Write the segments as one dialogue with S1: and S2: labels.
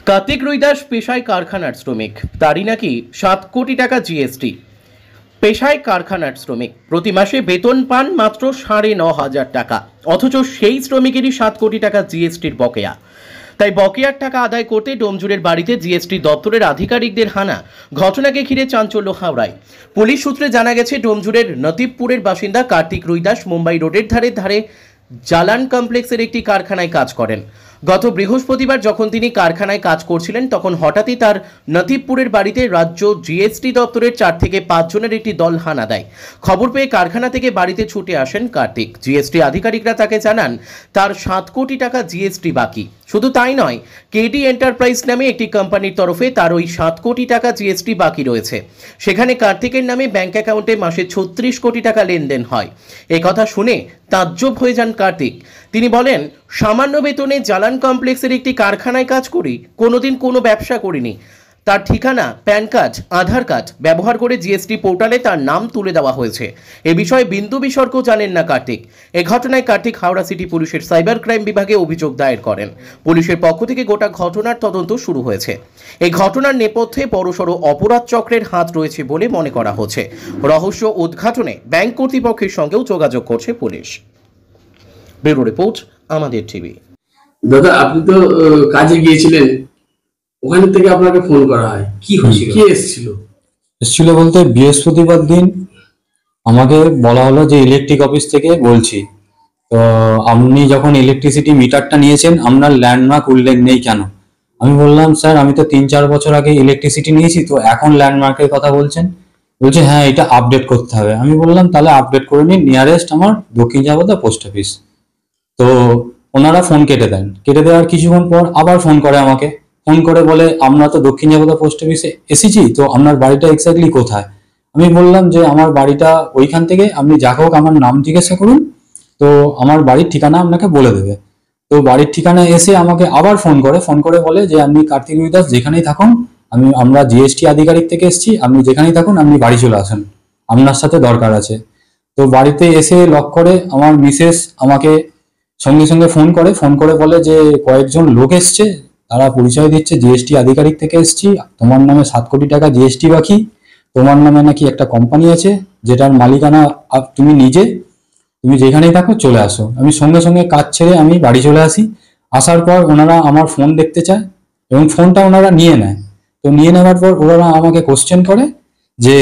S1: কার্তিক রুইদাস পেশায় কারখানার শ্রমিক, তারই নাকি 7 কোটি টাকা জিএসটি। পেশায় কারখানার শ্রমিক প্রতি মাসে বেতন পান মাত্র 9,500 টাকা, অথচ সেই শ্রমিকেরই 7 কোটি টাকা জিএসটির বকেয়া। তাই বকেয়ার টাকা আদায় করতে ডোমজুড়ের বাড়িতে জিএসটি দপ্তরের আধিকারিকদের হানা। ঘটনাকে ঘিরে চাঞ্চল্য হাওড়ায়। পুলিশ সূত্রে জানা গেছে, ডোমজুড়ের নতিবপুরের বাসিন্দা কার্তিক রুইদাস মুম্বাই রোডের ধারে জালান কমপ্লেক্সের একটি কারখানায় কাজ করেন। গত বৃহস্পতিবার যখন তিনি কারখানায় কাজ করছিলেন, তখন হঠাৎই তার নতিবপুরের বাড়িতে রাজ্য জিএসটি দপ্তরের 4 থেকে 5 জনের একটি দল হানা দেয়। খবর পেয়ে কারখানা থেকে বাড়িতে ছুটে আসেন কার্তিক। জিএসটি আধিকারিকরা তাকে জানান তার 7 কোটি টাকা জিএসটি বাকি। শুধু তাই নয়, কেডি এন্টারপ্রাইজ নামে একটি কোম্পানির তরফে তার ওই 7 কোটি টাকা জিএসটি বাকি রয়েছে। সেখানে কার্তিকের নামে ব্যাংক অ্যাকাউন্টে মাসে 36 কোটি টাকা লেনদেন হয়। এই কথা শুনে তাজ্জব হয়ে যান কার্তিক। তিনি বলেন, সামান্য বেতনে জালান কমপ্লেক্সের একটি কারখানায় কাজ করি, কোনোদিন কোনো ব্যবসা করিনি। তার ঠিকানা, প্যান কার্ড, আধার কার্ড ব্যবহার করে জিএসটি পোর্টালে তার নাম তুলে দেওয়া হয়েছে। এ বিষয়ে বিন্দু বিসর্গ জানেন না কার্তিক। এ ঘটনায় কার্তিক হাওড়া সিটি পুলিশের সাইবার ক্রাইম বিভাগে অভিযোগ দায়ের করেন। পুলিশের পক্ষ থেকে গোটা ঘটনার তদন্ত শুরু হয়েছে। এই ঘটনার নেপথ্যে বড়সড় অপরাধ চক্রের হাত রয়েছে বলে মনে করা হচ্ছে। রহস্য উদ্ঘাটনে ব্যাংক কর্তৃপক্ষের সঙ্গেও যোগাযোগ করছে পুলিশ। ব্যুরো রিপোর্ট, আমাদের টিভি।
S2: দাদা, আপনি তো কাজে গিয়েছিলেন, ওখান থেকে আপনাকে ফোন করা হয়, কি হয়েছিল, কি এসেছিল
S3: বলতে বৃহস্পতিবার দিন আমাকে বলা হলো যে ইলেকট্রিক অফিস থেকে বলছি, তো আপনি যখন ইলেকট্রিসিটি মিটারটা নিয়েছেন আপনার ল্যান্ডমার্ক উল্লেখ নেই কেন? আমি বললাম, স্যার আমি তো 3-4 বছর আগে ইলেকট্রিসিটি নিয়েছি, তো এখন ল্যান্ডমার্কের কথা বলছেন? বলছে হ্যাঁ, এটা আপডেট করতে হবে। আমি বললাম তাহলে আপডেট করে নিন, নিয়ারেস্ট আমার দক্ষিণ জাবদা পোস্ট অফিস। তো ওনারা ফোন কেটে দেন। কেটে দেওয়ার কিছুক্ষণ পর আবার ফোন করে আমাকে। ফোন করে বলে, আমরা তো দক্ষিণ জাবদা পোস্ট অফিসে এসেছি, তো আপনার বাড়িটা এক্স্যাক্টলি কোথায়? আমি বললাম যে আমার বাড়িটা ওইখান থেকে, আপনি যাকে হোক আমার নাম জিজ্ঞাসা করুন, তো আমার বাড়ির ঠিকানা আপনাকে বলে দেবে। তো বাড়ির ঠিকানা এসে আমাকে আবার ফোন করে বলে যে আপনি কার্তিক রুইদাস যেখানেই থাকুন, আমরা জিএসটি আধিকারিক থেকে এসেছি, আপনি যেখানেই থাকুন আপনি বাড়ি চলে আসুন, আপনার সাথে দরকার আছে। তো বাড়িতে এসে লক করে আমার মিসেস আমাকে সঙ্গে সঙ্গে ফোন করে বলে যে কয়েকজন লোক এসছে, তারা পরিচয় দিচ্ছে জিএসটি আধিকারিক থেকে এসছি, তোমার নামে 7 কোটি টাকা জিএসটি বাকি, তোমার নামে নাকি একটা কোম্পানি আছে যেটার মালিকানা তুমি যেখানেই থাকো চলে আসো। আমি সঙ্গে সঙ্গে কাজ ছেড়ে আমি বাড়ি চলে আসি। আসার পর ওনারা আমার ফোন দেখতে চায় এবং ফোনটা ওনারা নিয়ে নেয়। তো নিয়ে নেওয়ার পর ওনারা আমাকে কোশ্চেন করে যে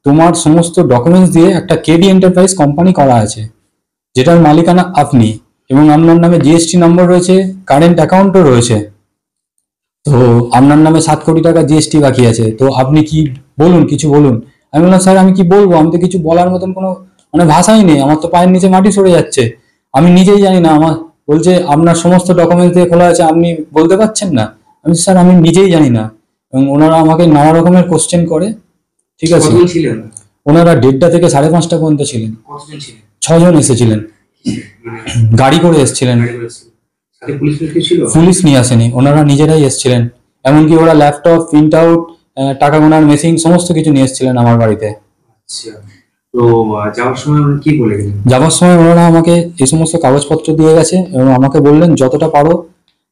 S3: তোমার সমস্ত ডকুমেন্টস দিয়ে একটা কেডি এন্টারপ্রাইজ কোম্পানি করা আছে যেটার মালিকানা আপনি, এবং আপনার নামে জিএসটি নম্বর রয়েছে, কারেন্ট অ্যাকাউন্টও রয়েছে, তো আপনার নামে 7 কোটি টাকা জিএসটি বাকি আছে, তো আপনি কি বলুন, কিছু বলুন। আমি বললাম, স্যার আমি কি বলবো, আমি তো কিছু বলার মতন কোনো ভাষাই নেই, আমার তো পায়ের নিচে মাটি সরে যাচ্ছে, আমি নিজেই জানি না। আমার বলছে আপনার সমস্ত ডকুমেন্টস দিয়ে খোলা আছে, আপনি বলতে পারছেন না? আমি স্যার আমি নিজেই জানি না। এবং ওনারা আমাকে নানা রকমের কোশ্চেন করে। ঠিক আছে, ওনারা 1:30 থেকে 5:30 পর্যন্ত ছিলেন। 6 জন এসেছিলেন, গাড়ি করে এসেছিলেন। পুলিশ নিয়ে আসেনি, ওনারা নিজেরাই এসেছিলেন। এমনকি ওরা ল্যাপটপ, প্রিন্ট আউট, টাকা গোনার মেশিন সমস্ত কিছু নিয়ে এসেছিলেন আমার বাড়িতে।
S2: তো
S3: যাওয়ার সময় ওনারা আমাকে এই সমস্ত কাগজপত্র দিয়ে গেছে এবং আমাকে বললেন যতটা পারো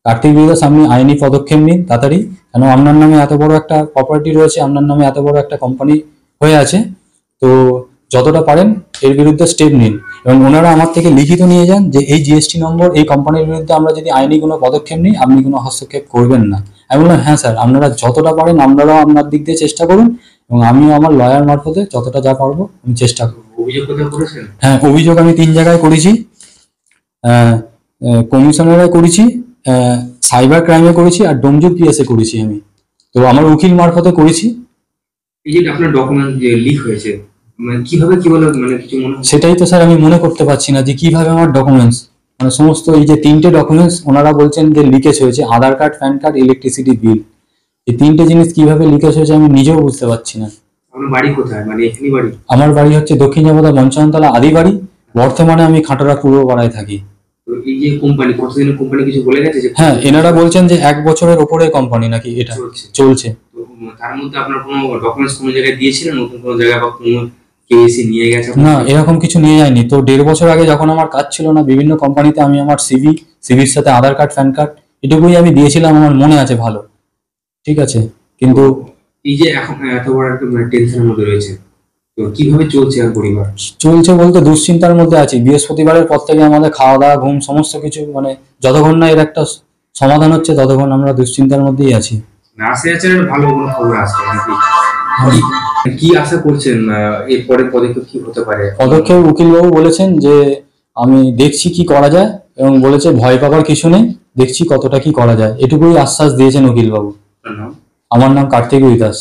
S3: কার্তিক রুইদাস আপনি আইনি পদক্ষেপ নিন তাড়াতাড়ি, কেন আপনার নামে এত বড় একটা প্রপার্টি রয়েছে, আপনার নামে এত বড় একটা কোম্পানি হয়ে আছে, তো যতটা পারেন এর বিরুদ্ধে স্টেপ নিন। এবং ওনারা আমার থেকে লিখিত নিয়ে যান যে এই জিএসটি নম্বর, এই কোম্পানির বিরুদ্ধে আমরা যদি আইনি কোনো পদক্ষেপ নিই আপনি কোনো হস্তক্ষেপ করবেন না। আমি বললাম হ্যাঁ স্যার, আপনারা যতটা পারেন আপনারাও আপনার দিক দিয়ে চেষ্টা করুন এবং আমিও আমার লয়ার মারফতে যতটা যা পারবো আমি চেষ্টা করবো। হ্যাঁ, অভিযোগ আমি 3 জায়গায় করেছি, কমিশনারে করেছি, সাইবার ক্রাইমে করেছি আর ডোমজুর পিএসে করেছি আমি। তো আমার উকিল মারফতে করেছি।
S2: এই যে আপনার ডকুমেন্ট যে লিক হয়েছে, কিভাবে কি বলে কিছু মনে,
S3: সেটাই তো স্যার আমি মনে করতে পারছি না যে কিভাবে আমার ডকুমেন্টস, সমস্ত এই যে 3টে ডকুমেন্টস ওনারা বলছেন যে লিকেজ হয়েছে, Aadhaar card, PAN card, electricity bill, এই 3টে জিনিস কিভাবে লিকেজ হয়েছে আমি নিজেও বুঝতে পারছি না।
S2: আপনার বাড়ি কোথায়, এখানেই বাড়ি?
S3: আমার বাড়ি হচ্ছে দক্ষিণ জাবদা মঞ্চনতলা আদি বাড়ি, বর্তমানে আমি খাটোরা পূর্ব পাড়ায় থাকি।
S2: এই যে কোম্পানি, কতদিনের কোম্পানি কিছু বলে গেছে?
S3: হ্যাঁ, এনারা বলছেন যে 1 বছরের উপরে কোম্পানি নাকি এটা চলছে।
S2: তার মধ্যে আপনার কোনো ডকুমেন্টস কোনো জায়গায় দিয়েছিলেন, নতুন কোনো জায়গা বা কোনো কেএসি নিয়ে গেছে?
S3: না, এরকম কিছু নিয়ে যায়নি। তো 1.5 বছর আগে যখন আমার কাজ ছিল না, বিভিন্ন কোম্পানিতে আমি আমার সিভির সাথে আধার কার্ড, প্যান কার্ড এটুকুই আমি দিয়েছিলাম, আমার মনে আছে ভালো, ঠিক আছে। কিন্তু
S4: এই যে এখন এত বড় একটা টেনশনের মধ্যে রয়েছে, তো কিভাবে চলছে আর পরিবার?
S3: চলছে বলতে দুশ্চিন্তার মধ্যে আছি। বৃহস্পতিবারের পর থেকে আমাদের খাওয়া দাওয়া ঘুম সমস্ত কিছু মানে যতক্ষণ না এর একটা সমাধান হচ্ছে ততক্ষণ আমরা দুশ্চিন্তার মধ্যেই আছি।
S4: নার্সে আছেন, ভালো কোনো খবর আসছে নাকি? কি আশা করছেন এরপরে পদক্ষেপ কি হতে পারে?
S3: পদক্ষেপ উকিলবাবু বলেছেন যে আমি দেখছি কি করা যায়, এবং বলেছে ভয় পাবার কিছু নেই, দেখছি কতটা কি করা যায়, এটুকুই আশ্বাস দিয়েছেন উকিলবাবু। আমার নাম কার্তিক দাস।